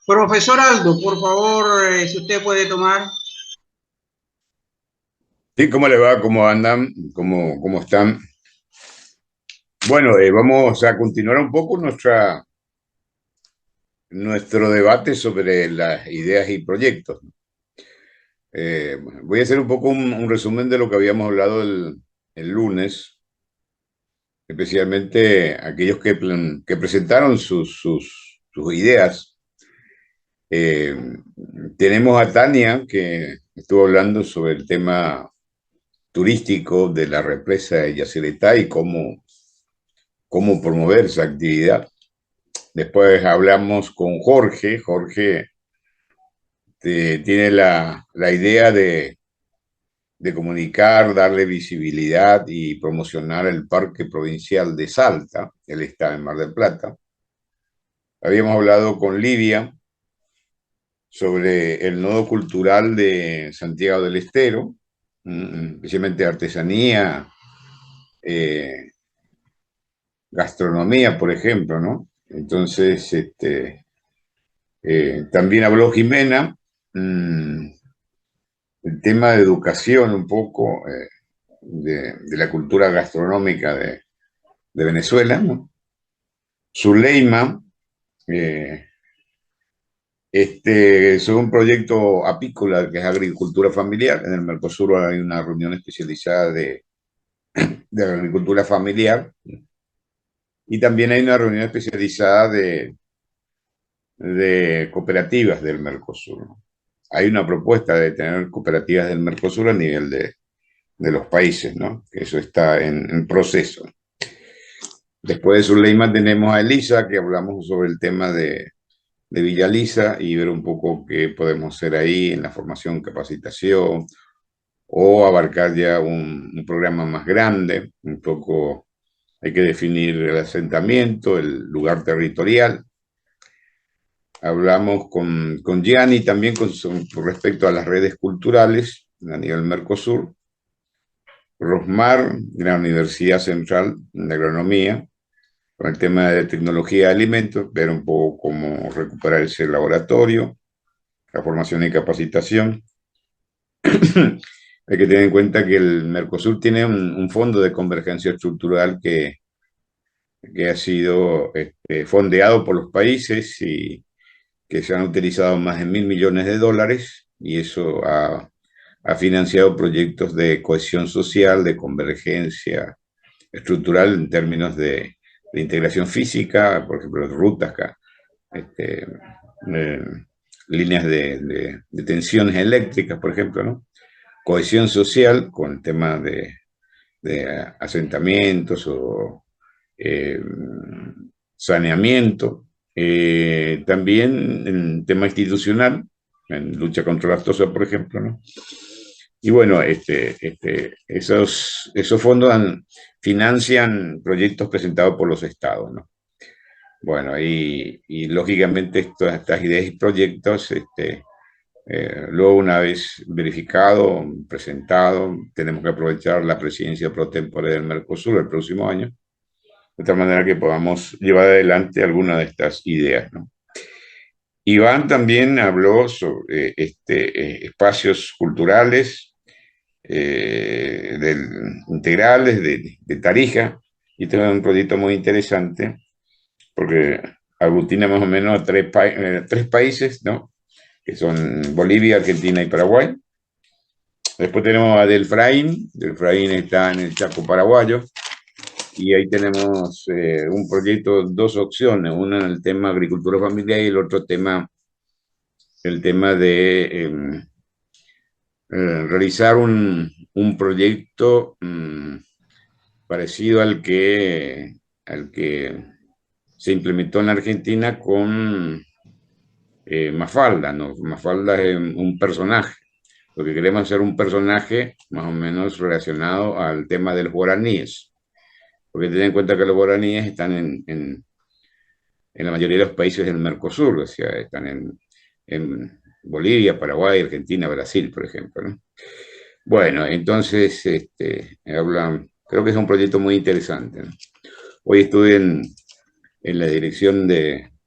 Profesor Aldo, por favor, si usted puede tomar. Sí, ¿cómo le va? ¿Cómo andan? ¿Cómo están? Bueno, vamos a continuar un poco nuestro debate sobre las ideas y proyectos. Voy a hacer un poco un resumen de lo que habíamos hablado el lunes, especialmente aquellos que presentaron sus ideas. Eh, Tenemos a Tania, que estuvo hablando sobre el tema turístico de la represa de Yacyretá y cómo promover esa actividad. Después hablamos con Jorge. Jorge tiene la idea de comunicar, darle visibilidad y promocionar el Parque Provincial de Salta. Él está en Mar del Plata. Habíamos hablado con Livia sobre el nodo cultural de Santiago del Estero, especialmente artesanía, eh, gastronomía, por ejemplo, ¿no? Entonces, también habló Jimena, mmm, el tema de educación un poco, de la cultura gastronómica de Venezuela, ¿no? Zuleima, eh, es un proyecto apícola que es agricultura familiar. En el Mercosur hay una reunión especializada de agricultura familiar y también hay una reunión especializada de cooperativas del Mercosur. Hay una propuesta de tener cooperativas del Mercosur a nivel de los países, ¿no? Eso está en proceso. Después de Zuleima tenemos a Elisa, que hablamos sobre el tema de Villa Lisa y ver un poco qué podemos hacer ahí en la formación, capacitación, o abarcar ya un programa más grande. Un poco hay que definir el asentamiento, el lugar territorial. Hablamos con Gianni también con respecto a las redes culturales a nivel Mercosur. Rosmar, de la Universidad Central de Agronomía, con el tema de tecnología de alimentos, ver un poco cómo recuperar ese laboratorio, la formación y capacitación. Hay que tener en cuenta que el Mercosur tiene un fondo de convergencia estructural que ha sido fondeado por los países y que se han utilizado más de $1.000 millones y eso ha financiado proyectos de cohesión social, de convergencia estructural en términos de integración física, por ejemplo, rutas, este, eh, líneas de tensiones eléctricas, por ejemplo, ¿no? Cohesión social con el tema de asentamientos o eh, saneamiento. También en tema institucional, en lucha contra la TOSA, por ejemplo, ¿no? Y bueno, esos fondos financian proyectos presentados por los estados, ¿no? Bueno, y lógicamente estas ideas y proyectos, luego una vez verificado, presentado, tenemos que aprovechar la presidencia pro tempore del Mercosur el próximo año, de tal manera que podamos llevar adelante alguna de estas ideas, ¿no? Iván también habló sobre espacios culturales integrales de Tarija, y este es un proyecto muy interesante porque aglutina más o menos a tres países, ¿no? Que son Bolivia, Argentina y Paraguay. Después tenemos a Delfraín. Delfraín está en el Chaco paraguayo. Y ahí tenemos un proyecto, dos opciones. Una en el tema agricultura familiar y el otro tema, el tema de realizar un proyecto parecido al que se implementó en Argentina con Mafalda, ¿no? Mafalda es un personaje. Lo que queremos hacer un personaje más o menos relacionado al tema de los guaraníes. Porque ten en cuenta que los guaraníes están en la mayoría de los países del Mercosur, o sea, están en Bolivia, Paraguay, Argentina, Brasil, por ejemplo, ¿no? Bueno, entonces, creo que es un proyecto muy interesante, ¿no? Hoy estuve en la dirección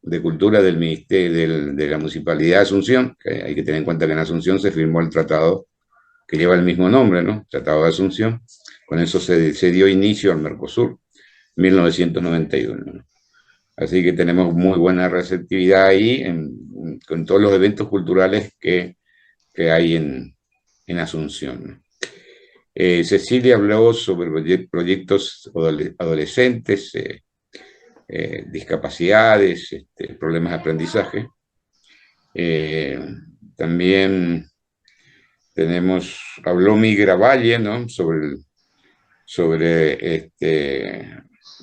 de Cultura del Ministerio de la Municipalidad de Asunción, que hay que tener en cuenta que en Asunción se firmó el tratado que lleva el mismo nombre, ¿no? Tratado de Asunción. Con eso se dio inicio al Mercosur, 1991, ¿no? Así que tenemos muy buena receptividad ahí con todos los eventos culturales que hay en Asunción, ¿no? Cecilia habló sobre proyectos adolescentes, discapacidades, problemas de aprendizaje. También habló Migra Valle, ¿no?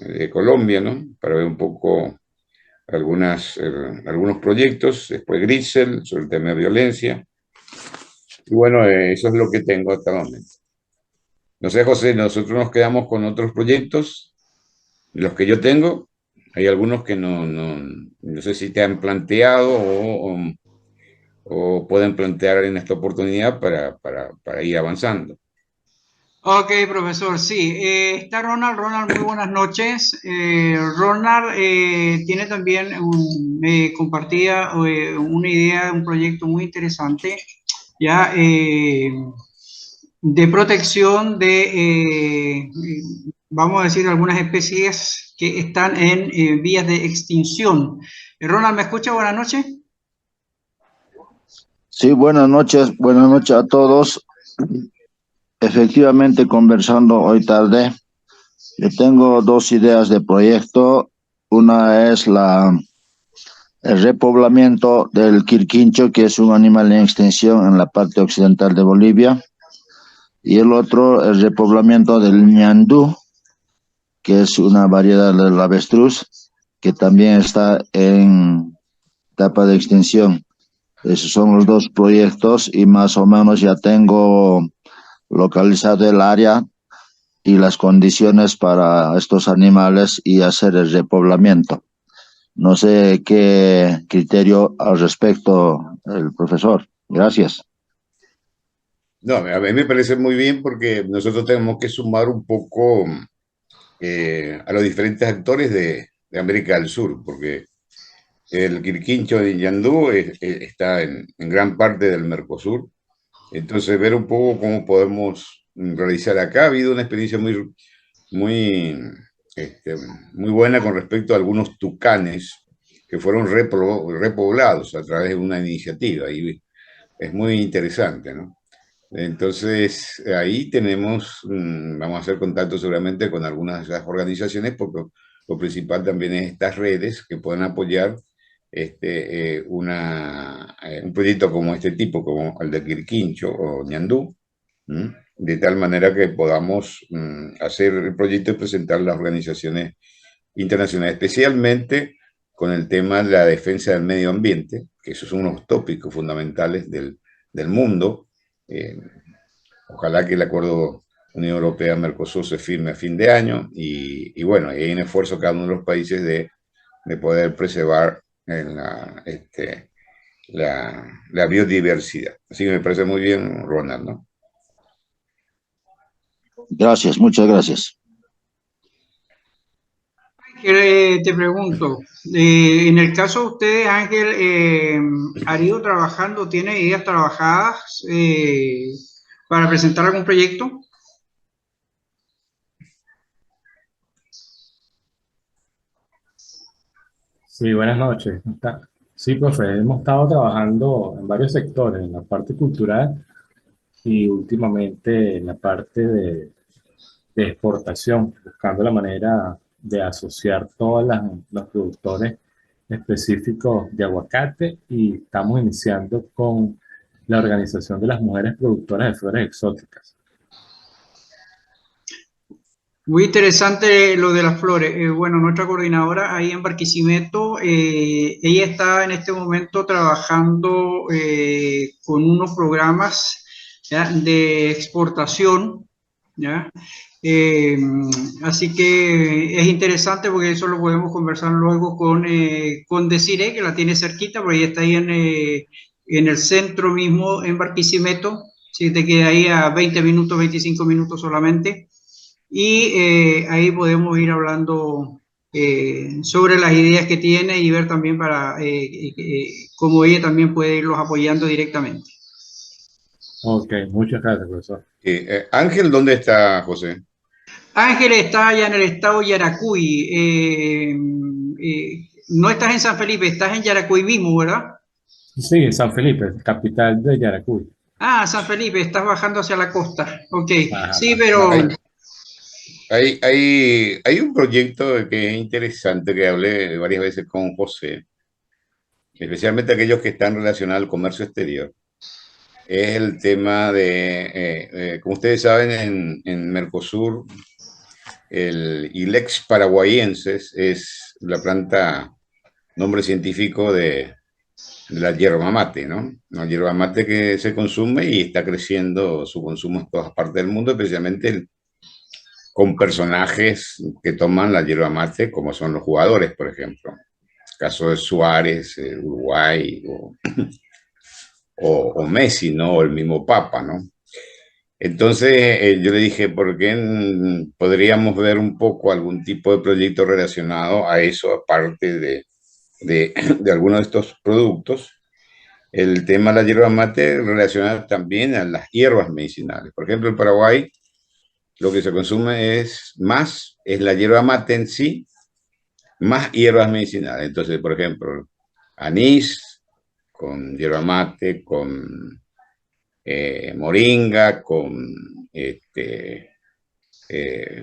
De Colombia, ¿no? Para ver un poco algunos proyectos. Después Grisel, sobre el tema de violencia. Y bueno, eso es lo que tengo hasta el momento. No sé, José, nosotros nos quedamos con otros proyectos, los que yo tengo. Hay algunos que no sé si te han planteado o pueden plantear en esta oportunidad para ir avanzando. Ok, profesor, sí. Está Ronald. Ronald, muy buenas noches. Ronald tiene también, me compartía una idea, un proyecto muy interesante, ya, de protección vamos a decir, algunas especies que están en vías de extinción. Ronald, ¿me escucha? Buenas noches. Sí, buenas noches a todos. Efectivamente, conversando hoy tarde, yo tengo dos ideas de proyecto. Una es el repoblamiento del quirquincho, que es un animal en extinción en la parte occidental de Bolivia, y el otro, el repoblamiento del ñandú, que es una variedad del avestruz, que también está en etapa de extinción. Esos son los dos proyectos y más o menos ya tengo localizado el área y las condiciones para estos animales y hacer el repoblamiento. No sé qué criterio al respecto el profesor. Gracias. No, a mí me parece muy bien porque nosotros tenemos que sumar un poco a los diferentes actores de América del Sur, porque el Quirquincho de Yandú está en gran parte del Mercosur. Entonces, ver un poco cómo podemos realizar acá. Ha habido una experiencia muy, este, muy buena con respecto a algunos tucanes que fueron repoblados a través de una iniciativa y es muy interesante, ¿no? Entonces, ahí vamos a hacer contacto seguramente con algunas de esas organizaciones, porque lo principal también es estas redes que pueden apoyar un proyecto como este tipo, como el de Quirquincho o Ñandú, ¿m? De tal manera que podamos hacer el proyecto y presentar a las organizaciones internacionales, especialmente con el tema de la defensa del medio ambiente, que esos son unos tópicos fundamentales del mundo. Eh, Ojalá que el acuerdo Unión Europea-Mercosur se firme a fin de año y bueno, hay un esfuerzo cada uno de los países de poder preservar la biodiversidad. Así que me parece muy bien, Ronald, ¿no? Gracias, muchas gracias. Ángel, te pregunto, en el caso de ustedes, Ángel, ¿ha ido trabajando, tiene ideas trabajadas para presentar algún proyecto? Sí, buenas noches. Sí, profe, hemos estado trabajando en varios sectores, en la parte cultural y últimamente en la parte de exportación, buscando la manera de asociar todos los productores específicos de aguacate y estamos iniciando con la organización de las mujeres productoras de flores exóticas. Muy interesante lo de las flores. Bueno, nuestra coordinadora ahí en Barquisimeto, ella está en este momento trabajando con unos programas, ¿ya?, de exportación, ¿ya? Eh, Así que es interesante porque eso lo podemos conversar luego con Desiree, que la tiene cerquita, porque ella está ahí en el centro mismo, en Barquisimeto. Si te queda ahí a 20 minutos, 25 minutos solamente. Y ahí podemos ir hablando sobre las ideas que tiene y ver también para cómo ella también puede irlos apoyando directamente. Ok, muchas gracias, profesor. Ángel, ¿dónde está, José? Ángel está allá en el estado Yaracuy. No estás en San Felipe, estás en Yaracuy mismo, ¿verdad? Sí, San Felipe, capital de Yaracuy. Ah, San Felipe, estás bajando hacia la costa. Ok, sí, Ajá. No, pero hay un proyecto que es interesante que hablé varias veces con José, especialmente aquellos que están relacionados al comercio exterior. Es el tema de, como ustedes saben, en Mercosur, el Ilex paraguayenses es la planta, nombre científico de la yerba mate, ¿no? La yerba mate que se consume y está creciendo su consumo en todas partes del mundo, especialmente con personajes que toman la yerba mate, como son los jugadores, por ejemplo. Caso de Suárez, Uruguay, o Messi, ¿no? O el mismo Papa, ¿no? Entonces yo le dije, ¿por qué podríamos ver un poco algún tipo de proyecto relacionado a eso, aparte de algunos de estos productos? El tema de la hierba mate relacionado también a las hierbas medicinales. Por ejemplo, en Paraguay lo que se consume es la hierba mate en sí, más hierbas medicinales. Entonces, por ejemplo, anís con hierba mate, con moringa, con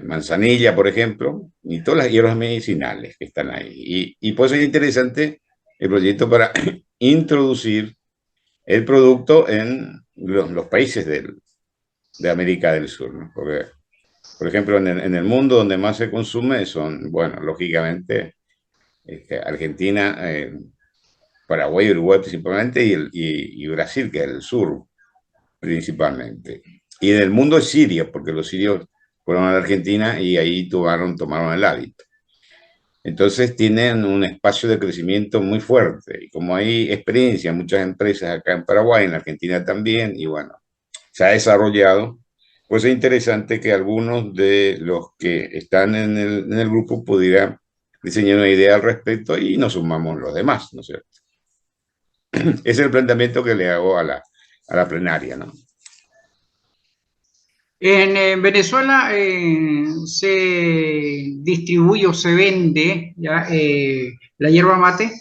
manzanilla, por ejemplo, y todas las hierbas medicinales que están ahí. Y pues es interesante el proyecto para introducir el producto en los países de América del Sur, ¿no? Porque, por ejemplo, en el mundo donde más se consume son, bueno, lógicamente, Argentina, Paraguay, Uruguay principalmente, y Brasil, que es el sur principalmente. Y en el mundo es Siria, porque los sirios fueron a la Argentina y ahí tomaron el hábito. Entonces tienen un espacio de crecimiento muy fuerte. Y como hay experiencia, muchas empresas acá en Paraguay, en Argentina también, y bueno, se ha desarrollado, pues es interesante que algunos de los que están en el grupo pudieran diseñar una idea al respecto y nos sumamos los demás, ¿no es cierto? Ese es el planteamiento que le hago a la plenaria, ¿no? en Venezuela se distribuye o se vende ya, la hierba mate.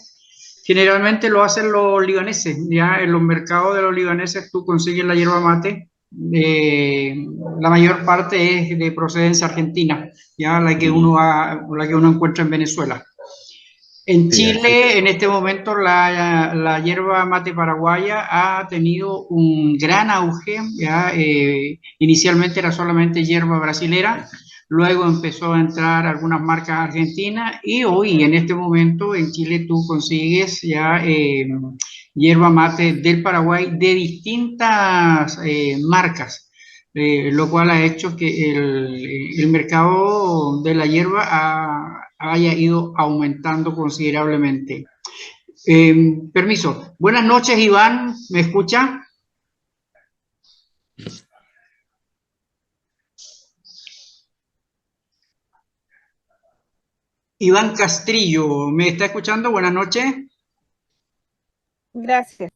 Generalmente lo hacen los libaneses. Ya en los mercados de los libaneses tú consigues la hierba mate. La mayor parte es de procedencia argentina, ya la que uno encuentra en Venezuela. En Sí, así. Chile, en este momento, la hierba mate paraguaya ha tenido un gran auge. ¿Ya? Inicialmente era solamente hierba brasilera, luego empezó a entrar algunas marcas argentinas y hoy, en este momento, en Chile tú consigues ya hierba mate del Paraguay de distintas marcas. Lo cual ha hecho que el mercado de la hierba haya ido aumentando considerablemente. Permiso. Buenas noches, Iván. ¿Me escucha? Iván Castrillo, ¿me está escuchando? Buenas noches. Gracias.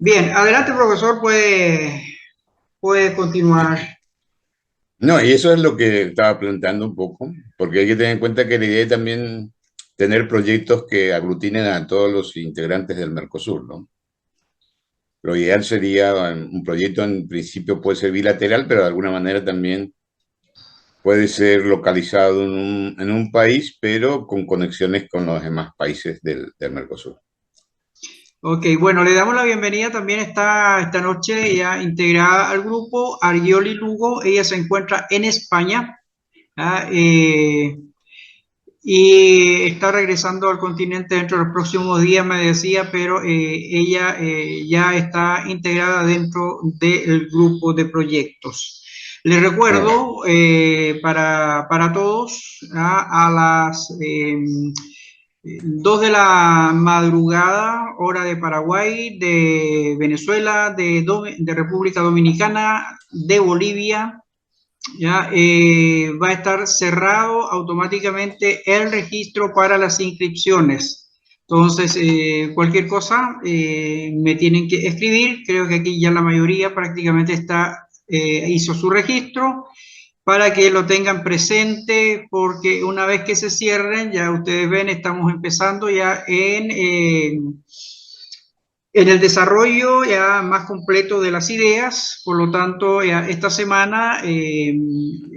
Bien, adelante, profesor, puede continuar. No, y eso es lo que estaba planteando un poco, porque hay que tener en cuenta que la idea es también tener proyectos que aglutinen a todos los integrantes del Mercosur, ¿no? Lo ideal sería un proyecto en principio puede ser bilateral, pero de alguna manera también puede ser localizado en un país, pero con conexiones con los demás países del Mercosur. Ok, bueno, le damos la bienvenida también esta noche ya integrada al grupo Argioli Lugo. Ella se encuentra en España. ¿Ah? Y está regresando al continente dentro de los próximos días, me decía, pero ella ya está integrada dentro del grupo de proyectos. Les Bueno, recuerdo para todos a las 2 de la madrugada, hora de Paraguay, de Venezuela, de República Dominicana, de Bolivia, ya va a estar cerrado automáticamente el registro para las inscripciones. Entonces, cualquier cosa me tienen que escribir. Creo que aquí ya la mayoría prácticamente hizo su registro para que lo tengan presente, porque una vez que se cierren, ya ustedes ven, estamos empezando ya en el desarrollo ya más completo de las ideas. Por lo tanto, ya esta semana,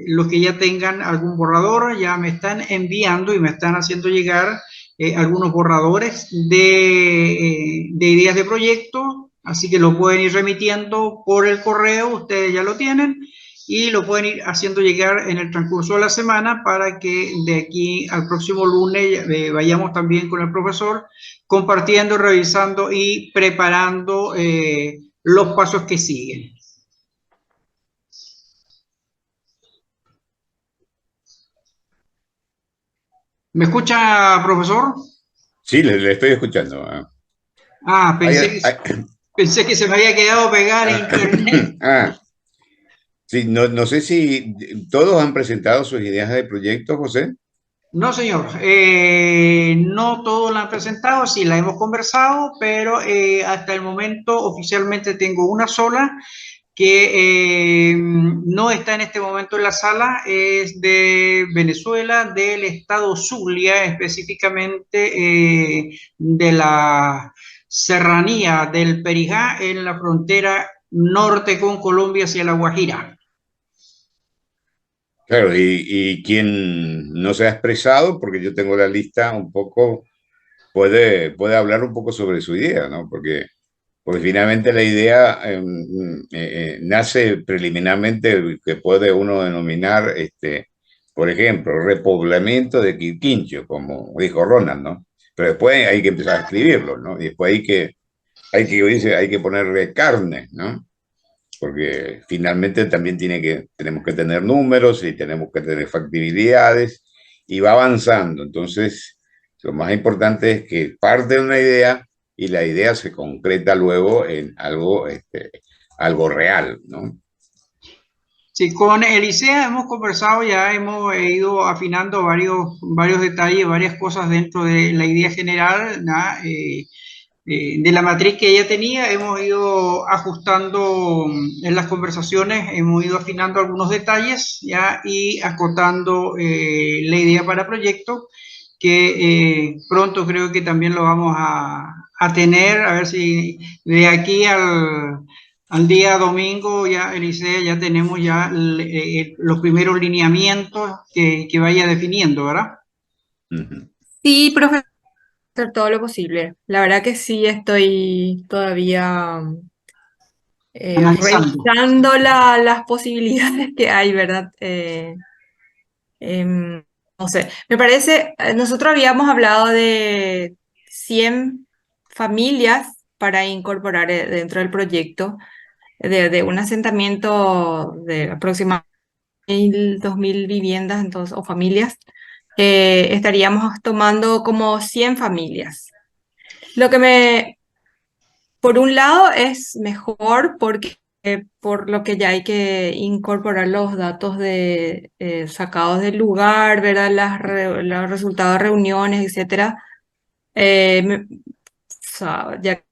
los que ya tengan algún borrador, ya me están enviando y me están haciendo llegar algunos borradores de ideas de proyecto, así que lo pueden ir remitiendo por el correo, ustedes ya lo tienen, y lo pueden ir haciendo llegar en el transcurso de la semana para que de aquí al próximo lunes vayamos también con el profesor compartiendo, revisando y preparando los pasos que siguen. ¿Me escucha, profesor? Sí, le estoy escuchando. Ah, Ay, pensé que se me había quedado pegada en internet. sí, no sé si todos han presentado sus ideas de proyecto, José. No, señor. No todos la han presentado, sí la hemos conversado, pero hasta el momento oficialmente tengo una sola que no está en este momento en la sala, es de Venezuela, del estado Zulia, específicamente de la serranía del Perijá, en la frontera norte con Colombia hacia La Guajira. Claro, y quien no se ha expresado, porque yo tengo la lista un poco, puede hablar un poco sobre su idea, ¿no? Porque finalmente la idea nace preliminarmente, que puede uno denominar, por ejemplo, repoblamiento de Quirquincho, como dijo Ronald, ¿no? Pero después hay que empezar a escribirlo, ¿no? Y después hay que ponerle carne, ¿no? Porque finalmente también tenemos que tener números y tenemos que tener factibilidades y va avanzando. Entonces, lo más importante es que parte de una idea y la idea se concreta luego en algo, algo real, ¿no? Sí, con Elisea hemos conversado, ya hemos ido afinando varios detalles, varias cosas dentro de la idea general, ¿no? De la matriz que ella tenía, hemos ido ajustando en las conversaciones, hemos ido afinando algunos detalles ya y acotando la idea para proyecto, que pronto creo que también lo vamos a tener, a ver si de aquí al día domingo ya, Elisea, ya tenemos ya los primeros lineamientos que vaya definiendo, ¿verdad? Ujú. Sí, profesor, hacer todo lo posible. La verdad que sí estoy todavía Analizando. revisando las posibilidades que hay, ¿verdad? No sé, me parece, nosotros habíamos hablado de 100 familias para incorporar dentro del proyecto, de un asentamiento de aproximadamente 2.000 viviendas entonces, o familias. Estaríamos tomando como 100 familias. Lo que por un lado es mejor porque por lo que ya hay que incorporar los datos sacados del lugar, ¿verdad? Los resultados de reuniones, etcétera. O sea, ya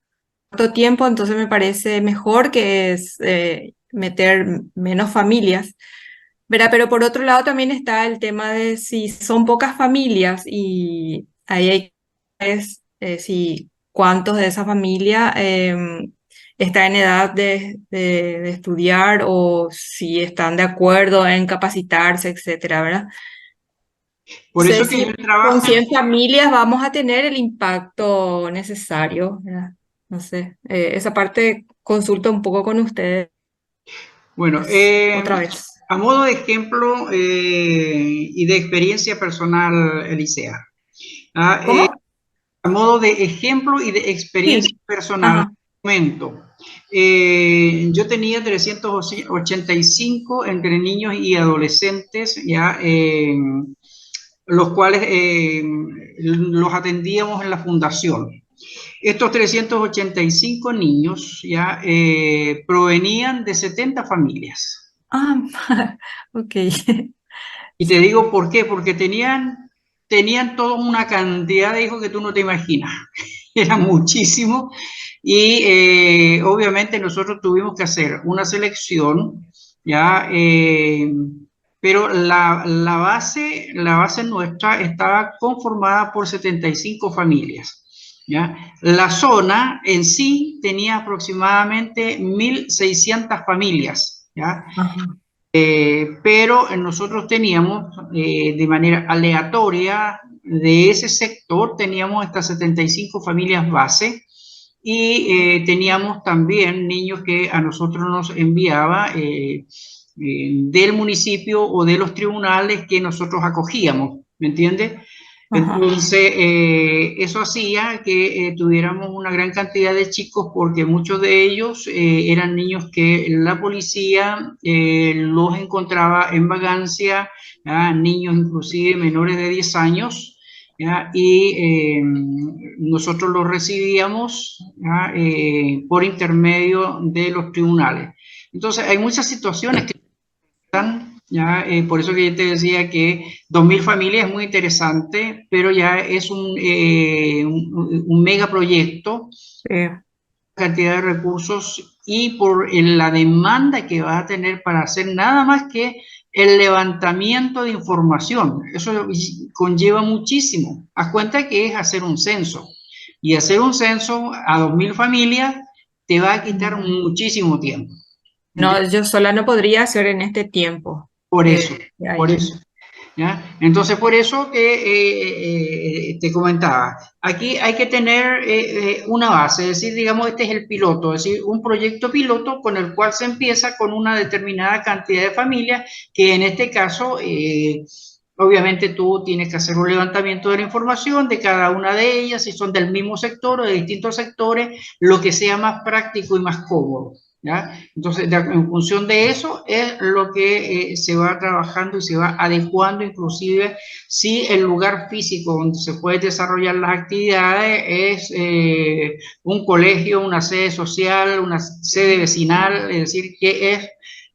tanto tiempo, entonces me parece mejor que es meter menos familias, ¿verdad? Pero por otro lado también está el tema de si son pocas familias y ahí hay que ver si cuántos de esa familia está en edad de estudiar o si están de acuerdo en capacitarse, etcétera, ¿verdad? No Por sé eso que si el con trabajo. 100 familias vamos a tener el impacto necesario, ¿verdad? No sé, esa parte consulto un poco con ustedes Bueno, otra vez. a modo de ejemplo y de experiencia personal, Elisea, ¿ah? ¿Cómo? A modo de ejemplo y de experiencia Sí, personal, ajá. comento, yo tenía 385 entre niños y adolescentes, ya, los cuales los atendíamos en la fundación. Estos 385 niños ya provenían de 70 familias. Ah, ok. Y te digo por qué, porque tenían toda una cantidad de hijos que tú no te imaginas. Era muchísimo. Y obviamente nosotros tuvimos que hacer una selección, ¿ya? Pero la base nuestra estaba conformada por 75 familias, ¿ya? La zona en sí tenía aproximadamente 1.600 familias, ¿ya? Ajá. Pero nosotros teníamos de manera aleatoria de ese sector, teníamos estas 75 familias base y teníamos también niños que a nosotros nos enviaba del municipio o de los tribunales que nosotros acogíamos, ¿me entiendes? Ajá. Entonces, eso hacía que tuviéramos una gran cantidad de chicos porque muchos de ellos eran niños que la policía los encontraba en vagancia, ¿ya? Niños inclusive menores de 10 años, ¿ya? Y nosotros los recibíamos, ¿ya? Por intermedio de los tribunales. Entonces, hay muchas situaciones que ya, por eso que yo te decía que 2.000 familias es muy interesante, pero ya es un megaproyecto, Sí. cantidad de recursos y por la demanda que va a tener para hacer nada más que el levantamiento de información. Eso conlleva muchísimo. Haz cuenta que es hacer un censo. Y hacer un censo a 2.000 familias te va a quitar muchísimo tiempo. No, yo sola no podría hacer en este tiempo Por eso, que hay. por eso. ¿Ya? Entonces, por eso que te comentaba, aquí hay que tener una base, es decir, digamos, este es el piloto, es decir, un proyecto piloto con el cual se empieza con una determinada cantidad de familias, que en este caso, obviamente tú tienes que hacer un levantamiento de la información de cada una de ellas, si son del mismo sector o de distintos sectores, lo que sea más práctico y más cómodo. ¿Ya? Entonces, en función de eso es lo que se va trabajando y se va adecuando, inclusive si el lugar físico donde se pueden desarrollar las actividades es un colegio, una sede social, una sede vecinal, es decir, que es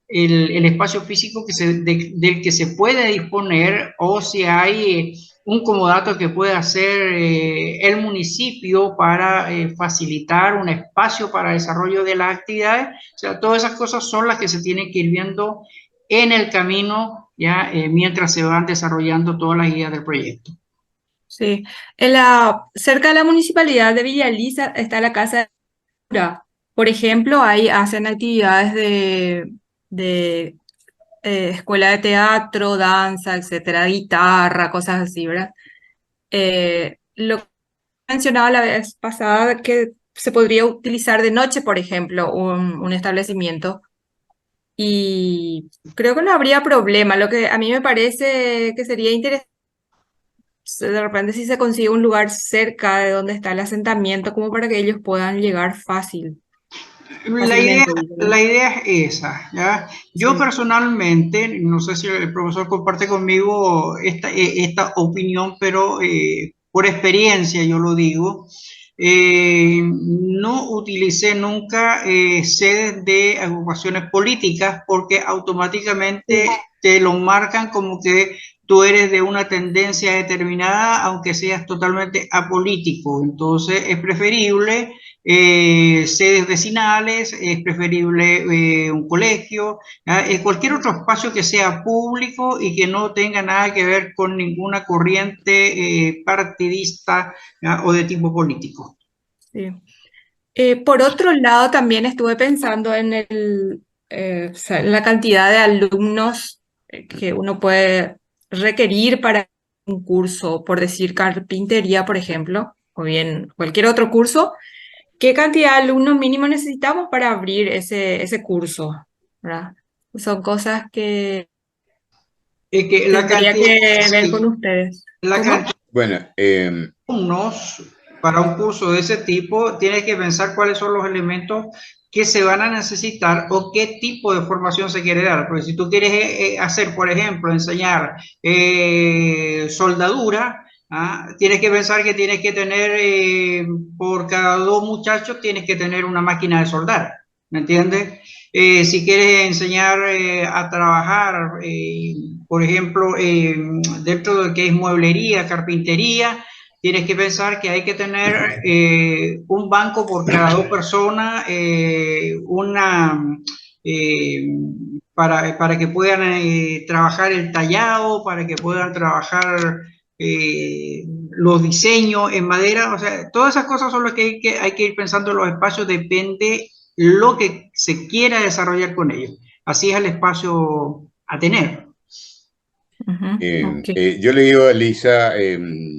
el espacio físico del que se puede disponer o si hay un comodato que puede hacer el municipio para facilitar un espacio para el desarrollo de las actividades. O sea, todas esas cosas son las que se tienen que ir viendo en el camino, ya mientras se van desarrollando todas las ideas del proyecto. Sí. Cerca de la municipalidad de Villa Elisa está la Casa de Cultura. Por ejemplo, ahí hacen actividades de escuela de teatro, danza, etcétera, guitarra, cosas así, ¿verdad? Lo que mencionaba la vez pasada, que se podría utilizar de noche, por ejemplo, un establecimiento. Y creo que no habría problema. Lo que a mí me parece que sería interesante, de repente, si se consigue un lugar cerca de donde está el asentamiento, como para que ellos puedan llegar La idea, fácilmente, digo, ¿no? la idea es esa, ¿ya? Yo Sí. personalmente, no sé si el profesor comparte conmigo esta opinión, pero por experiencia yo lo digo, no utilicé nunca sedes de agrupaciones políticas porque automáticamente Sí. te lo marcan como que tú eres de una tendencia determinada, aunque seas totalmente apolítico. Entonces es preferible sedes vecinales, es preferible un colegio, cualquier otro espacio que sea público y que no tenga nada que ver con ninguna corriente partidista, ¿ya? O de tipo político. Sí. Por otro lado, también estuve pensando en o sea, en la cantidad de alumnos que uno puede requerir para un curso, por decir carpintería, por ejemplo, o bien cualquier otro curso. ¿Qué cantidad de alumnos mínimo necesitamos para abrir ese curso? ¿Verdad? Son cosas que Que la tendría cantidad, que ver con sí, ustedes. la ¿Cómo? cantidad Bueno, alumnos para un curso de ese tipo, tienes que pensar cuáles son los elementos que se van a necesitar o qué tipo de formación se quiere dar. Porque si tú quieres hacer, por ejemplo, enseñar soldadura, tienes que pensar que tienes que tener, por cada dos muchachos, tienes que tener una máquina de soldar. ¿me entiendes? Si quieres enseñar a trabajar, por ejemplo, dentro de lo que es mueblería, carpintería, tienes que pensar que hay que tener un banco por cada dos personas, eh, para que puedan trabajar el tallado, para que puedan trabajar los diseños en madera. O sea, todas esas cosas son las que hay que ir pensando en los espacios, depende lo que se quiera desarrollar con ellos. Así es el espacio a tener. Ok. Yo le digo a Lisa,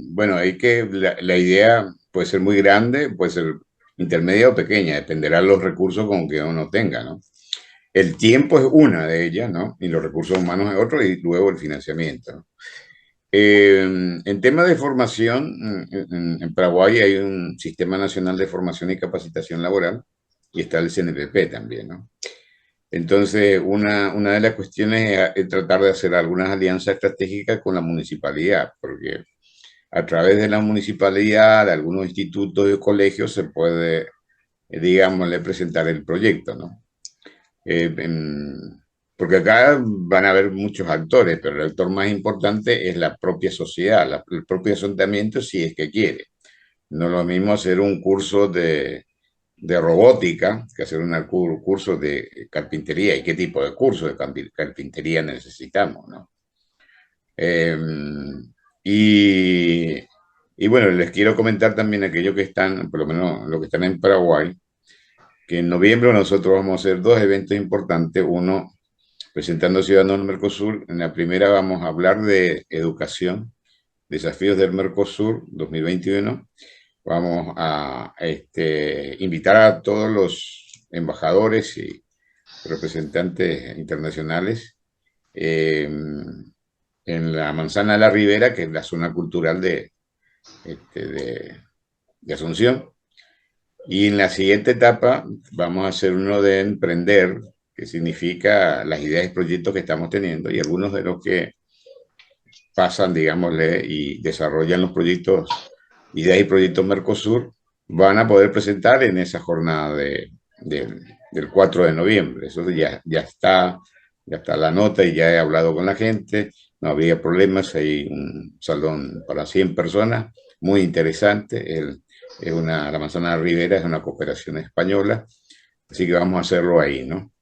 bueno, la idea puede ser muy grande, puede ser intermedia o pequeña, dependerá de los recursos con que uno tenga, ¿no? El tiempo es una de ellas, ¿no? Y los recursos humanos es otro, y luego el financiamiento, ¿no? En tema de formación, en Paraguay hay un Sistema Nacional de Formación y Capacitación Laboral, y está el CNPP también, ¿no? Entonces, una de las cuestiones es tratar de hacer algunas alianzas estratégicas con la municipalidad, porque a través de la municipalidad, de algunos institutos y colegios, se puede, digámosle, presentar el proyecto, ¿no? Eh, en- Porque acá van a haber muchos actores, pero el actor más importante es la propia sociedad, el propio asentamiento, si es que quiere. No es lo mismo hacer un curso de robótica que hacer un curso de carpintería. ¿Y qué tipo de curso de carpintería necesitamos, no? Eh, y, y bueno, les quiero comentar también a aquellos que están, por lo menos los que están en Paraguay, que en noviembre nosotros vamos a hacer dos eventos importantes. Uno, presentando Ciudadanos del Mercosur. En la primera vamos a hablar de educación, desafíos del Mercosur 2021. Vamos a invitar a todos los embajadores y representantes internacionales eh, en la Manzana de la Ribera, que es la zona cultural este, de, de Asunción. Y en la siguiente etapa vamos a hacer uno de emprender, que significa las ideas y proyectos que estamos teniendo, y algunos de los que pasan, digámosle, y desarrollan los proyectos, ideas y proyectos Mercosur, van a poder presentar en esa jornada del 4 de noviembre. Eso ya está la nota, y ya he hablado con la gente, no había problemas, hay un salón para 100 personas, muy interesante. La Manzana Ribera es una cooperación española, así que vamos a hacerlo ahí, ¿no?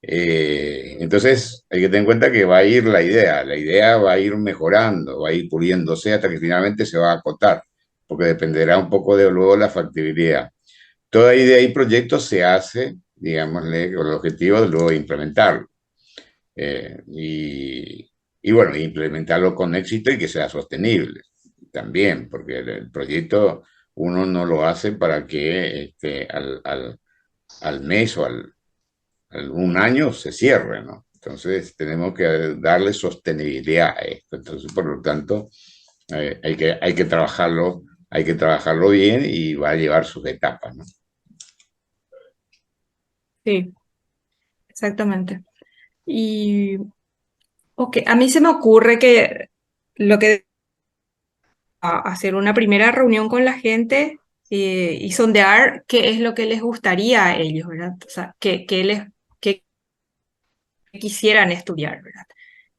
Entonces hay que tener en cuenta que va a ir la idea va a ir mejorando, va a ir puliéndose hasta que finalmente se va a acotar, porque dependerá un poco de luego la factibilidad. Toda idea y proyecto se hace, digámosle, con el objetivo de luego implementarlo. Eh, y, y bueno, implementarlo con éxito y que sea sostenible también, porque el proyecto uno no lo hace para que al mes o un año se cierre, ¿no? Entonces tenemos que darle sostenibilidad a esto. Entonces, por lo tanto, hay que trabajarlo bien, y va a llevar sus etapas, ¿no? Sí, exactamente. Y, ok, a mí se me ocurre que lo que hacer una primera reunión con la gente y sondear qué es lo que les gustaría a ellos, ¿verdad? O sea, qué quisieran estudiar, ¿verdad?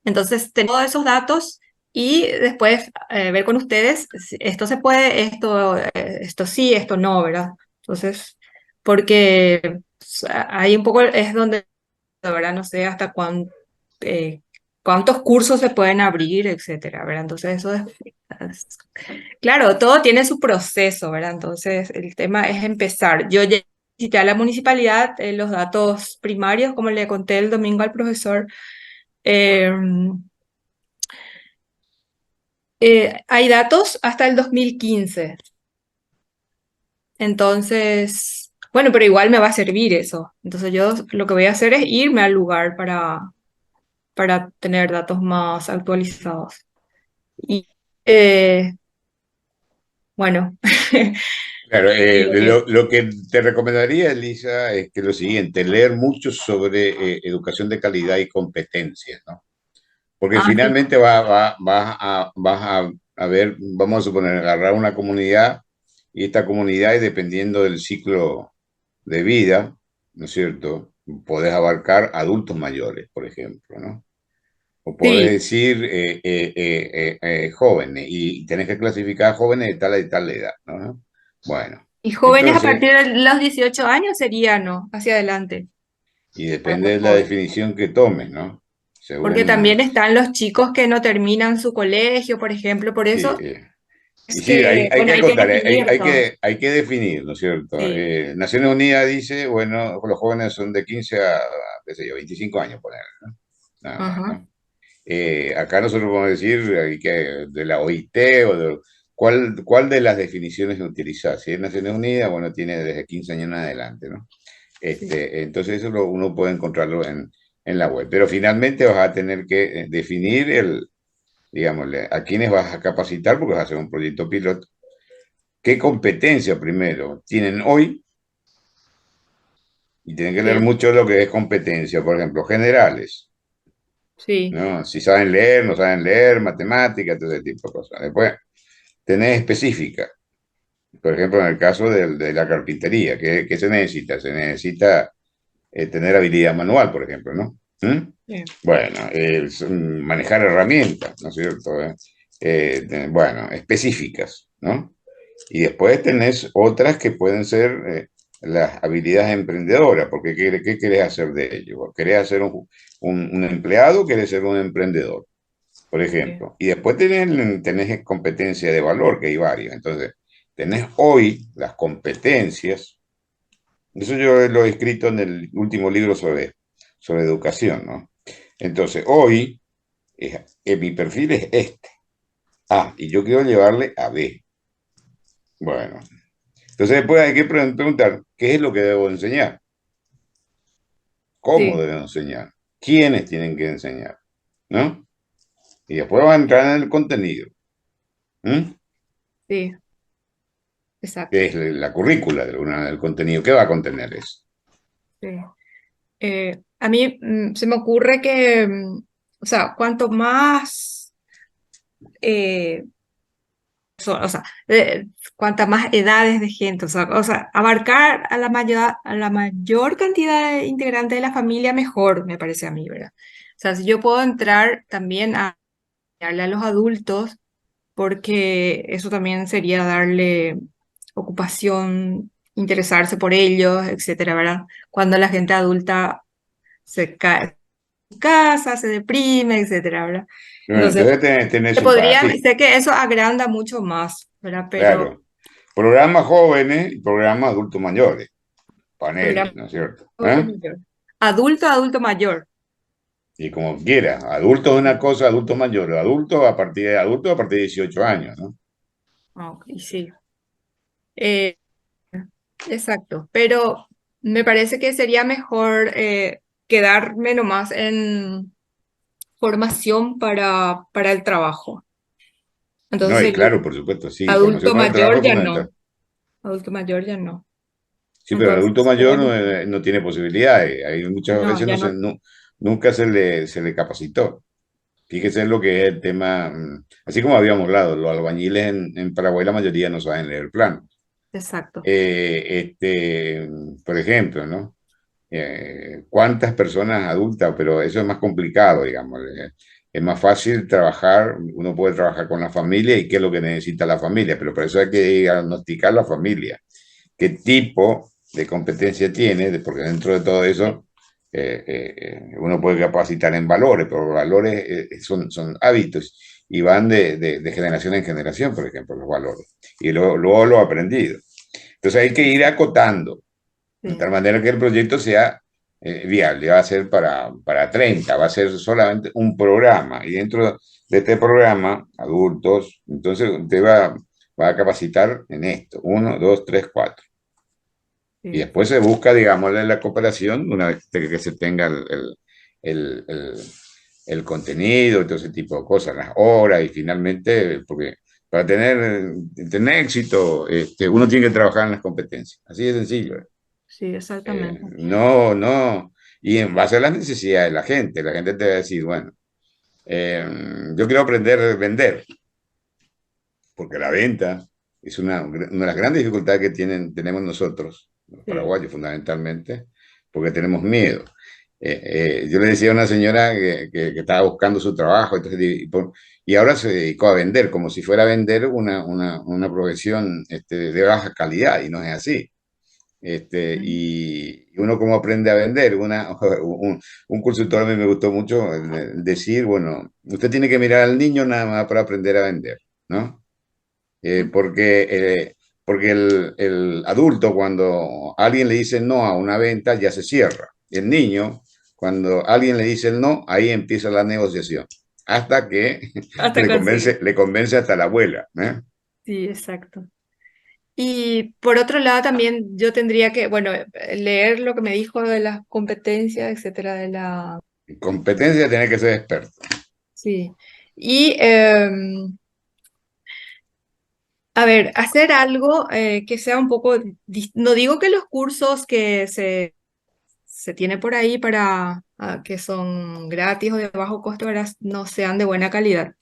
Entonces, tengo todos esos datos y después ver con ustedes si esto se puede, esto sí, esto no, ¿verdad? Entonces, porque ahí un poco es donde, ¿verdad? No sé hasta eh, cuántos cursos se pueden abrir, etcétera, ¿verdad? Entonces, claro, todo tiene su proceso, ¿verdad? Entonces, el tema es empezar. Yo ya visité a la municipalidad los datos primarios, como le conté el domingo al profesor. eh, Hay datos hasta el 2015. Entonces, bueno, pero igual me va a servir eso. Entonces, yo lo que voy a hacer es irme al lugar para tener datos más actualizados. Y bueno, Claro, eh, lo que te recomendaría, Elisa, es que lo siguiente, leer mucho sobre educación de calidad y competencias, ¿no? Porque sí. finalmente vas a ver, vamos a suponer, agarrar una comunidad, y esta comunidad, y dependiendo del ciclo de vida, ¿no es cierto? Podés abarcar adultos mayores, por ejemplo, ¿no? O podés Sí, decir jóvenes, y tenés que clasificar jóvenes de tal edad, ¿no? Bueno, y jóvenes a entonces, partir de los 18 años sería, ¿no? Hacia adelante. y Para depende los de la jóvenes. definición que tomes, ¿no? Porque Según, también están los chicos que no terminan su colegio, por ejemplo, por sí, eso y es sí, que, hay bueno, que hay que acotar, definir todo. hay que definir, ¿no es cierto? Sí, Naciones Unidas dice, bueno, los jóvenes son de 15 a, qué sé yo, 25 años, poner, ¿no? Nada más, ajá, ¿no? Acá nosotros podemos decir que de la OIT o de cuál de las definiciones utilizar. Si es Naciones Unidas, bueno, tiene desde 15 años en adelante, ¿no? sí, Entonces eso uno puede encontrarlo en la web. Pero finalmente vas a tener que definir digámosle, a quiénes vas a capacitar porque vas a hacer un proyecto piloto. ¿Qué competencia primero tienen hoy? Y tienen que leer sí, mucho de lo que es competencia, por ejemplo, generales, sí, ¿no? Si saben leer, no saben leer, matemáticas, todo ese tipo de cosas. Después, tenés específica. Por ejemplo, en el caso de la carpintería, ¿qué se necesita? Se necesita tener habilidad manual, por ejemplo, ¿no? ¿Mm? sí, Bueno, manejar herramientas, ¿no es cierto? Bueno, específicas, ¿no? Y después tenés otras que pueden ser las habilidades emprendedoras, porque ¿qué querés hacer de ello? ¿Querés hacer un empleado o querés ser un emprendedor? Por sí, ejemplo. Y después tenés competencia de valor, que hay varios. Entonces, tenés hoy las competencias. Eso yo lo he escrito en el último libro sobre educación, ¿no? Entonces, hoy mi perfil es este. Ah, y yo quiero llevarle a B. Bueno, entonces después hay que preguntar, ¿qué es lo que debo enseñar? ¿Cómo sí, debo enseñar? ¿Quiénes tienen que enseñar? ¿No? Y después va a entrar en el contenido. ¿Mm? sí, Que exacto. es la currícula del contenido. ¿Qué va a contener eso? Sí. A mí se me ocurre que, o sea, cuanto más, eh, o sea, cuantas más edades de gente, o sea, abarcar a la mayor cantidad de integrantes de la familia, mejor, me parece a mí, ¿verdad? O sea, si yo puedo entrar también a enseñarle a los adultos, porque eso también sería darle ocupación, interesarse por ellos, etcétera, ¿verdad? Cuando la gente adulta se cae casa, se deprime, etcétera, ¿verdad? Bueno, Entonces, entonces tenés un sí, sé que eso agranda mucho más, ¿verdad? Pero claro. Programas jóvenes y programas adultos mayores. programa Paneles, ¿no es cierto? adulto mayor. Adulto mayor. Y como quiera, adultos es una cosa, adultos mayores, adultos a partir de 18 años, ¿no? Ah, ok, sí. Eh, exacto. Pero me parece que sería mejor quedarme nomás en formación para el trabajo. Entonces No, y sería claro, por supuesto, sí, formación adulto para el trabajo mayor es ya fundamental. no. Adulto mayor ya no. Sí, pero el adulto Entonces, mayor no tiene posibilidades. Hay muchas no, veces ya no. nunca se le capacitó. Fíjese lo que es el tema, así como habíamos hablado, los albañiles en Paraguay la mayoría no saben leer planos. Exacto. Por ejemplo, ¿no? ¿Cuántas personas adultas? Pero eso es más complicado, digamos. Es más fácil trabajar, uno puede trabajar con la familia y qué es lo que necesita la familia, pero por eso hay que diagnosticar la familia. ¿Qué tipo de competencia tiene? Porque dentro de todo Sí, eso uno puede capacitar en valores, pero valores son hábitos y van de generación en generación, por ejemplo, los valores. Y luego lo aprendido. Entonces hay que ir exacto. acotando de Sí, tal manera que el proyecto sea viable, va a ser para 30, va a ser solamente un programa y dentro de este programa, adultos, entonces usted va a capacitar en esto, uno, dos, tres, cuatro. Y sí, después se busca, digamos, la cooperación una vez que se tenga el, el, el contenido y todo ese tipo de cosas, las horas y finalmente, porque para tener éxito, uno tiene que trabajar en las competencias. Así de sencillo. sí, exactamente. No, y en base a las necesidades de la gente te va a decir, bueno, eh, yo quiero aprender a vender, porque la venta es una de las grandes dificultades que tenemos nosotros, los Sí, paraguayos fundamentalmente, porque tenemos miedo. Yo le decía a una señora que estaba buscando su trabajo, entonces, y ahora se dedicó a vender, como si fuera a vender una profesión de baja calidad, y no es así. Y uno cómo aprende a vender. Un consultor a mí me gustó mucho decir, bueno, usted tiene que mirar al niño nada más para aprender a vender, ¿no? Porque el adulto, cuando alguien le dice no a una venta, ya se cierra. El niño, cuando alguien le dice el no, ahí empieza la negociación, hasta que Hasta conseguir. le convence hasta la abuela, ¿eh? Sí, exacto. Y por otro lado también yo tendría que, bueno, leer lo que me dijo de las competencias, etcétera, de la... Competencia tiene que ser experto. Sí. Y, a ver, hacer algo que sea un poco... No digo que los cursos que se tiene por ahí para que son gratis o de bajo costo, ¿verdad? No sean de buena calidad.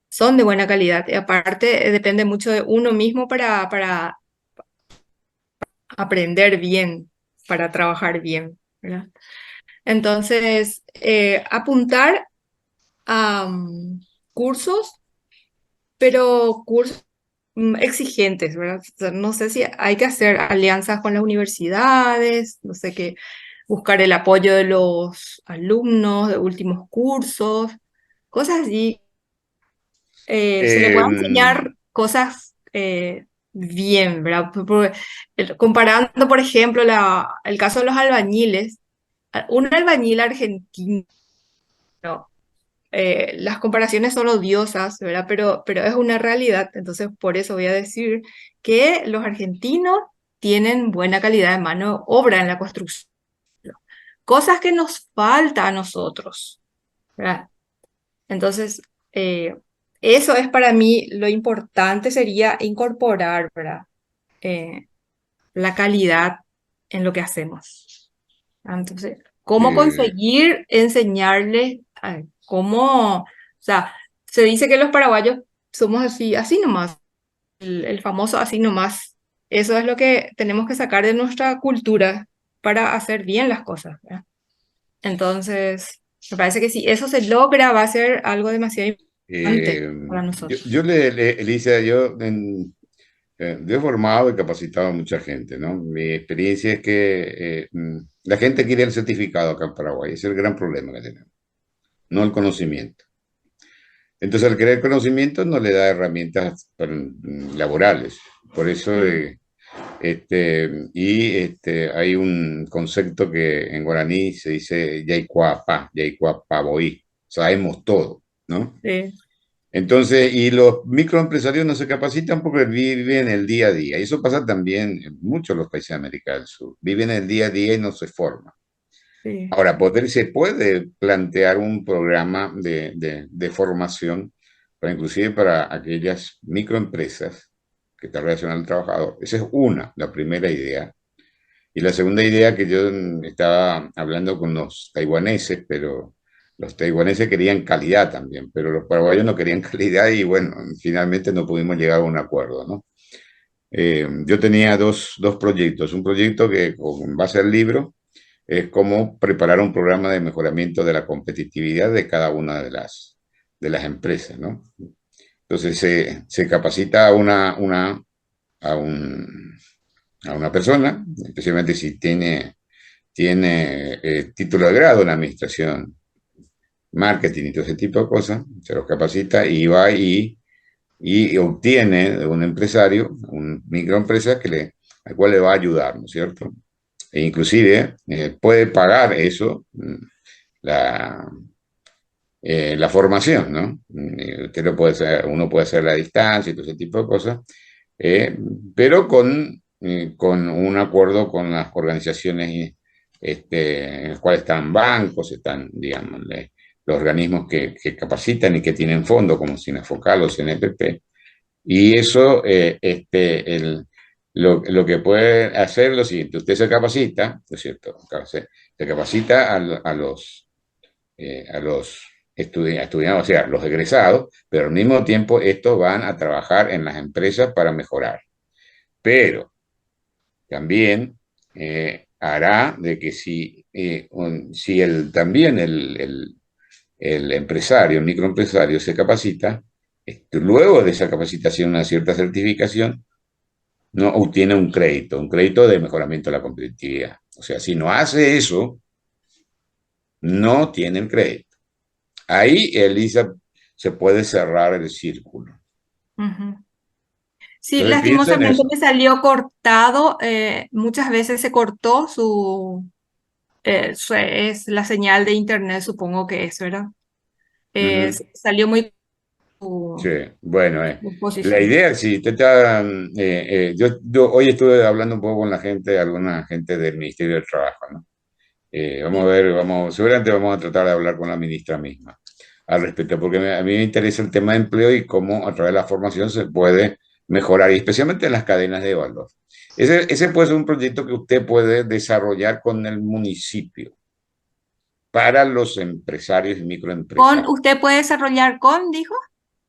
Son de buena calidad. Y aparte, depende mucho de uno mismo para aprender bien, para trabajar bien, ¿verdad? Entonces, apuntar a cursos, pero cursos exigentes, ¿verdad? O sea, no sé si hay que hacer alianzas con las universidades, no sé qué, buscar el apoyo de los alumnos de últimos cursos, cosas así. Se le Eh, puede enseñar cosas bien, ¿verdad? Comparando, por ejemplo, el caso de los albañiles, un albañil argentino, las comparaciones son odiosas, ¿verdad? Pero es una realidad, entonces por eso voy a decir que los argentinos tienen buena calidad de mano de obra en la construcción, cosas que nos falta a nosotros, ¿verdad? Entonces, eh, eso es para mí lo importante sería incorporar, ¿verdad? Eh, la calidad en lo que hacemos. Entonces, ¿cómo eh, conseguir enseñarles cómo, o sea, se dice que los paraguayos somos así, así nomás, el famoso así nomás. Eso es lo que tenemos que sacar de nuestra cultura para hacer bien las cosas, ¿verdad? Entonces, me parece que si eso se logra, va a ser algo demasiado importante eh, para nosotros. Elisa, yo he formado y capacitado a mucha gente, ¿no? Mi experiencia es que la gente quiere el certificado acá en Paraguay, ese es el gran problema que tenemos, no el conocimiento. Entonces, al querer conocimiento no le da herramientas laborales. Por eso, Sí, hay un concepto que en guaraní se dice yaicuapa boí, sabemos todo, ¿no? sí, Entonces, y los microempresarios no se capacitan porque viven el día a día. Y eso pasa también en muchos de los países de América del Sur. Viven el día a día y no se forman. sí, Ahora, se puede plantear un programa de formación, para inclusive para aquellas microempresas que están relacionadas al trabajador. Esa es la primera idea. Y la segunda idea que yo estaba hablando con los taiwaneses, pero los taiwaneses querían calidad también, pero los paraguayos no querían calidad y bueno, finalmente no pudimos llegar a un acuerdo, ¿no? Yo tenía dos proyectos. Un proyecto que con base al libro es cómo preparar un programa de mejoramiento de la competitividad de cada una de las empresas, ¿no? Entonces se capacita a un, a una persona, especialmente si tiene título de grado en administración, marketing y todo ese tipo de cosas, se los capacita y va y obtiene de un empresario, una microempresa al cual le va a ayudar, ¿no es cierto? E inclusive puede pagar eso, la, la formación, ¿no? Uno puede hacer a la distancia y todo ese tipo de cosas, eh, pero con un acuerdo con las organizaciones en las cuales están bancos, están, digamos, los organismos que capacitan y que tienen fondos, como Sinafocal o CNPP, y eso, lo que puede hacer es lo siguiente: usted se capacita, ¿no es cierto? Se capacita a los estudiantes, o sea, los egresados, pero al mismo tiempo estos van a trabajar en las empresas para mejorar. Pero también hará de que si también el empresario, el microempresario se capacita, luego de esa capacitación, una cierta certificación, no obtiene un crédito de mejoramiento de la competitividad. O sea, si no hace eso, no tiene el crédito. Ahí, Elisa, se puede cerrar el círculo. Ujú. Sí, Entonces piensa en lastimosamente eso. me salió cortado. Muchas veces se cortó es la señal de internet, supongo que es, ¿verdad? Ujú. Salió muy Sí, su, bueno, su la posición. idea, si te está, yo hoy estuve hablando un poco con la gente, alguna gente del Ministerio del Trabajo, ¿no? Vamos a Sí. ver, seguramente vamos a tratar de hablar con la ministra misma al respecto, porque a mí me interesa el tema de empleo y cómo a través de la formación se puede mejorar, y especialmente en las cadenas de valor. Ese puede ser un proyecto que usted puede desarrollar con el municipio para los empresarios y microempresarios, Usted puede desarrollar dijo,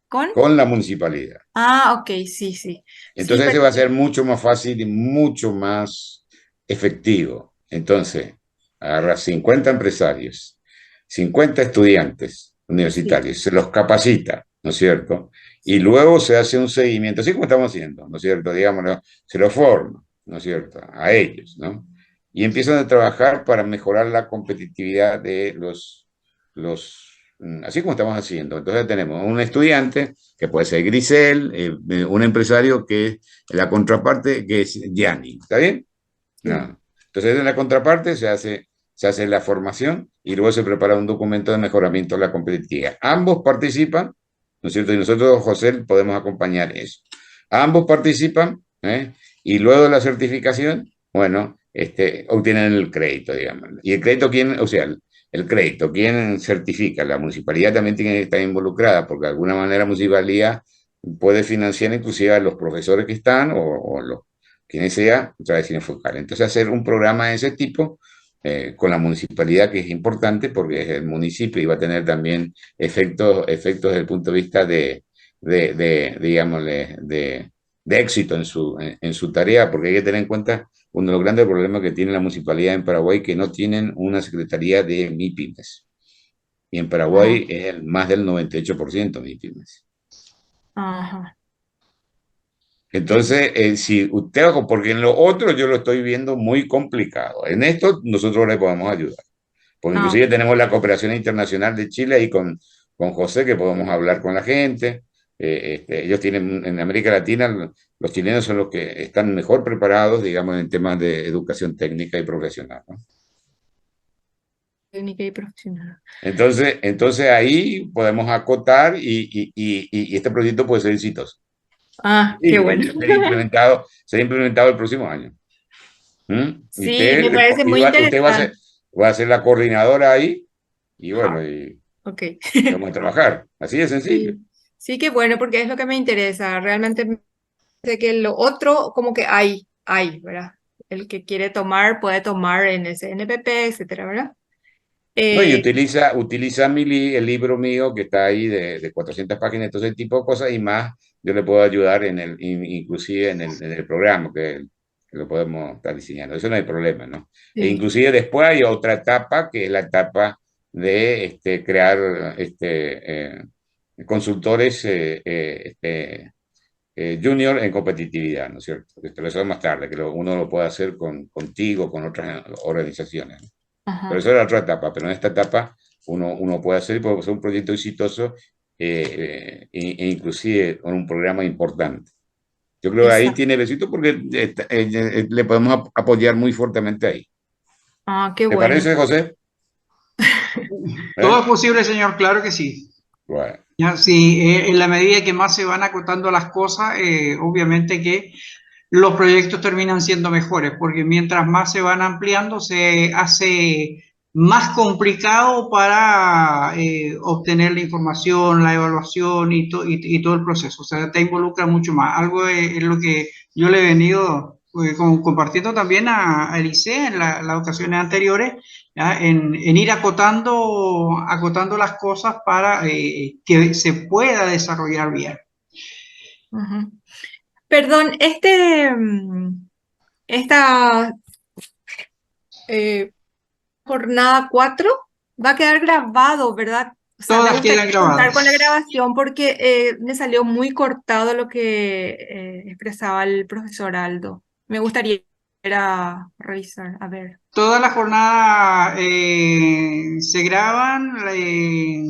con. con la municipalidad. Ah, ok, sí, sí. Sí, Entonces ese pero va a ser mucho más fácil y mucho más efectivo. Entonces, agarra 50 empresarios, 50 estudiantes sí, universitarios, se los capacita, ¿no es cierto? Y sí. luego se hace un seguimiento, así como estamos haciendo, ¿no es cierto? Digámoslo, se los forma, ¿no es cierto? A ellos, ¿no? Y empiezan a trabajar para mejorar la competitividad de así como estamos haciendo. Entonces tenemos un estudiante que puede ser Grisel, un empresario que es la contraparte, que es Gianni. ¿Está bien? Sí. No. Entonces, en la contraparte se hace la formación y luego se prepara un documento de mejoramiento de la competitividad. Ambos participan, ¿no es cierto? Y nosotros, José, podemos acompañar eso. Ambos participan, ¿eh? Y luego de la certificación, bueno, obtienen el crédito, digamos. Y el crédito, ¿quién? O sea, el crédito, ¿quién certifica? La municipalidad también tiene que estar involucrada, porque de alguna manera la municipalidad puede financiar inclusive a los profesores que están o los quienes sea, otra vez sin enfocar. Entonces, hacer un programa de ese tipo con la municipalidad, que es importante porque es el municipio y va a tener también efectos desde el punto de vista digámosle, de éxito en su tarea, porque hay que tener en cuenta uno de los grandes problemas que tiene la municipalidad en Paraguay, que no tienen una secretaría de MIPIMES. Y en Ah, Paraguay es más del 98% MIPIMES. ajá. Entonces, si usted, porque en lo otro yo lo estoy viendo muy complicado. En esto nosotros le podemos ayudar. Porque Ah, inclusive ok. tenemos la cooperación internacional de Chile ahí con José, que podemos hablar con la gente. Ellos tienen, en América Latina, los chilenos son los que están mejor preparados, digamos, en temas de educación técnica y profesional, ¿no? Técnica y profesional. Entonces ahí podemos acotar y este proyecto puede ser exitoso. Ah, qué Y bueno. ser implementado el próximo año. ¿Mm? Y Sí, me parece muy usted interesante. va a ser la coordinadora ahí y bueno, Ajá, y ok. vamos a trabajar. Así de sencillo. Sí, sí, qué bueno, porque es lo que me interesa. Realmente me parece que lo otro, como que ¿verdad? El que quiere tomar puede tomar en ese NPP, etcétera, ¿verdad? No, y Eh, utiliza el libro mío que está ahí de 400 páginas, todo ese tipo de cosas y más. Yo le puedo ayudar inclusive en el programa que lo podemos estar diseñando. Eso no hay problema, ¿no? E sí, inclusive después hay otra etapa que es la etapa de crear consultores junior en competitividad, ¿no es cierto? Esto lo hacemos más tarde, que uno lo puede hacer contigo, con otras organizaciones, ¿no? Pero ajá, eso es la otra etapa, pero en esta etapa uno puede hacer, puede ser un proyecto exitoso inclusive con un programa importante. Yo creo que ahí exacto. tiene el éxito porque le podemos apoyar muy fuertemente ahí. Ah, qué ¿Te bueno. parece, José? Todo es ¿Eh? posible, señor, claro que sí. Bueno, Ya, sí, en la medida que más se van acotando las cosas, obviamente que los proyectos terminan siendo mejores, porque mientras más se van ampliando, se hace más complicado para obtener la información, la evaluación y todo el proceso. O sea, te involucra mucho más. Algo es lo que yo le he venido compartiendo también a Eliseo en las ocasiones anteriores, ¿ya? En ir acotando las cosas para que se pueda desarrollar bien. Ujú. Perdón, esta Eh, jornada 4 va a quedar grabado, ¿verdad? O sea, me Todas gustaría quedan contar con la grabadas. grabación porque me salió muy cortado lo que expresaba el profesor Aldo. Me gustaría ir a revisar, a ver. Todas las jornadas se graban,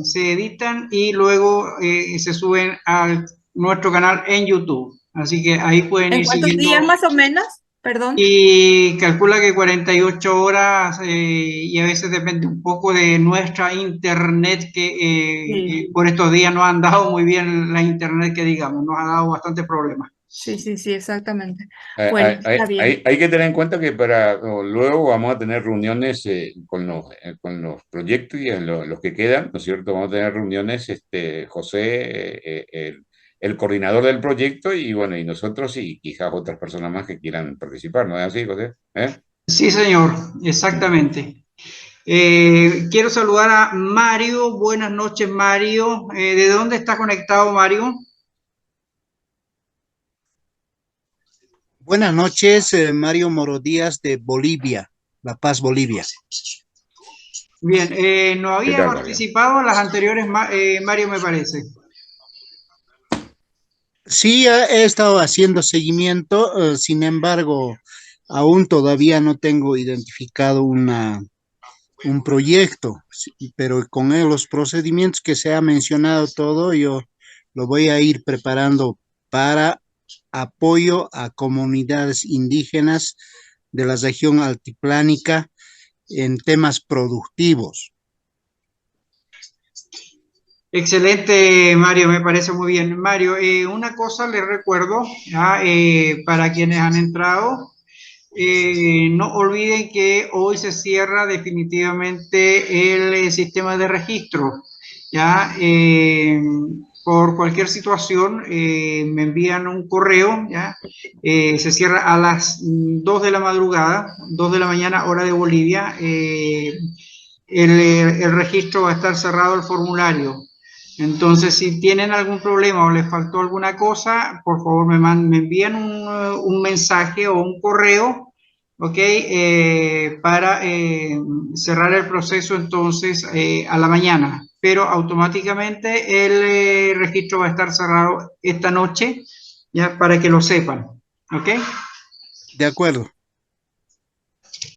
se editan y luego se suben a nuestro canal en YouTube. Así que ahí pueden ¿En ir cuántos días siguiendo. más o menos? Perdón. Y calcula que 48 horas y a veces depende un poco de nuestra internet que Sí, por estos días no han dado muy bien la internet que digamos, nos ha dado bastante problemas. sí, sí, sí, exactamente. Hay, Bueno, está bien. hay que tener en cuenta que para luego vamos a tener reuniones con los proyectos y en los que quedan, ¿no es cierto? Vamos a tener reuniones, José, el coordinador del proyecto y bueno, y nosotros y quizás otras personas más que quieran participar, ¿no es así, José? ¿Eh? Sí, señor, exactamente. Quiero saludar a Mario. Buenas noches, Mario. ¿De dónde está conectado, Mario? Buenas noches, Mario Moro Díaz de Bolivia, La Paz, Bolivia. Bien, no ¿Qué había tal, Mario? participado en las anteriores, Mario, me parece. Sí, he estado haciendo seguimiento, sin embargo, aún todavía no tengo identificado un proyecto, sí, pero con los procedimientos que se ha mencionado todo, yo lo voy a ir preparando para apoyo a comunidades indígenas de la región altiplánica en temas productivos. Excelente, Mario, me parece muy bien. Mario, una cosa les recuerdo, ¿ya? Para quienes han entrado, no olviden que hoy se cierra definitivamente el sistema de registro. ¿Ya? Por cualquier situación, me envían un correo, ¿ya? Se cierra a las 2 de la madrugada, 2 de la mañana, hora de Bolivia. El registro va a estar cerrado, el formulario. Entonces, si tienen algún problema o les faltó alguna cosa, por favor me envían un mensaje o un correo, ¿ok? Para cerrar el proceso entonces a la mañana. Pero automáticamente el registro va a estar cerrado esta noche, ya para que lo sepan, ¿ok? De acuerdo.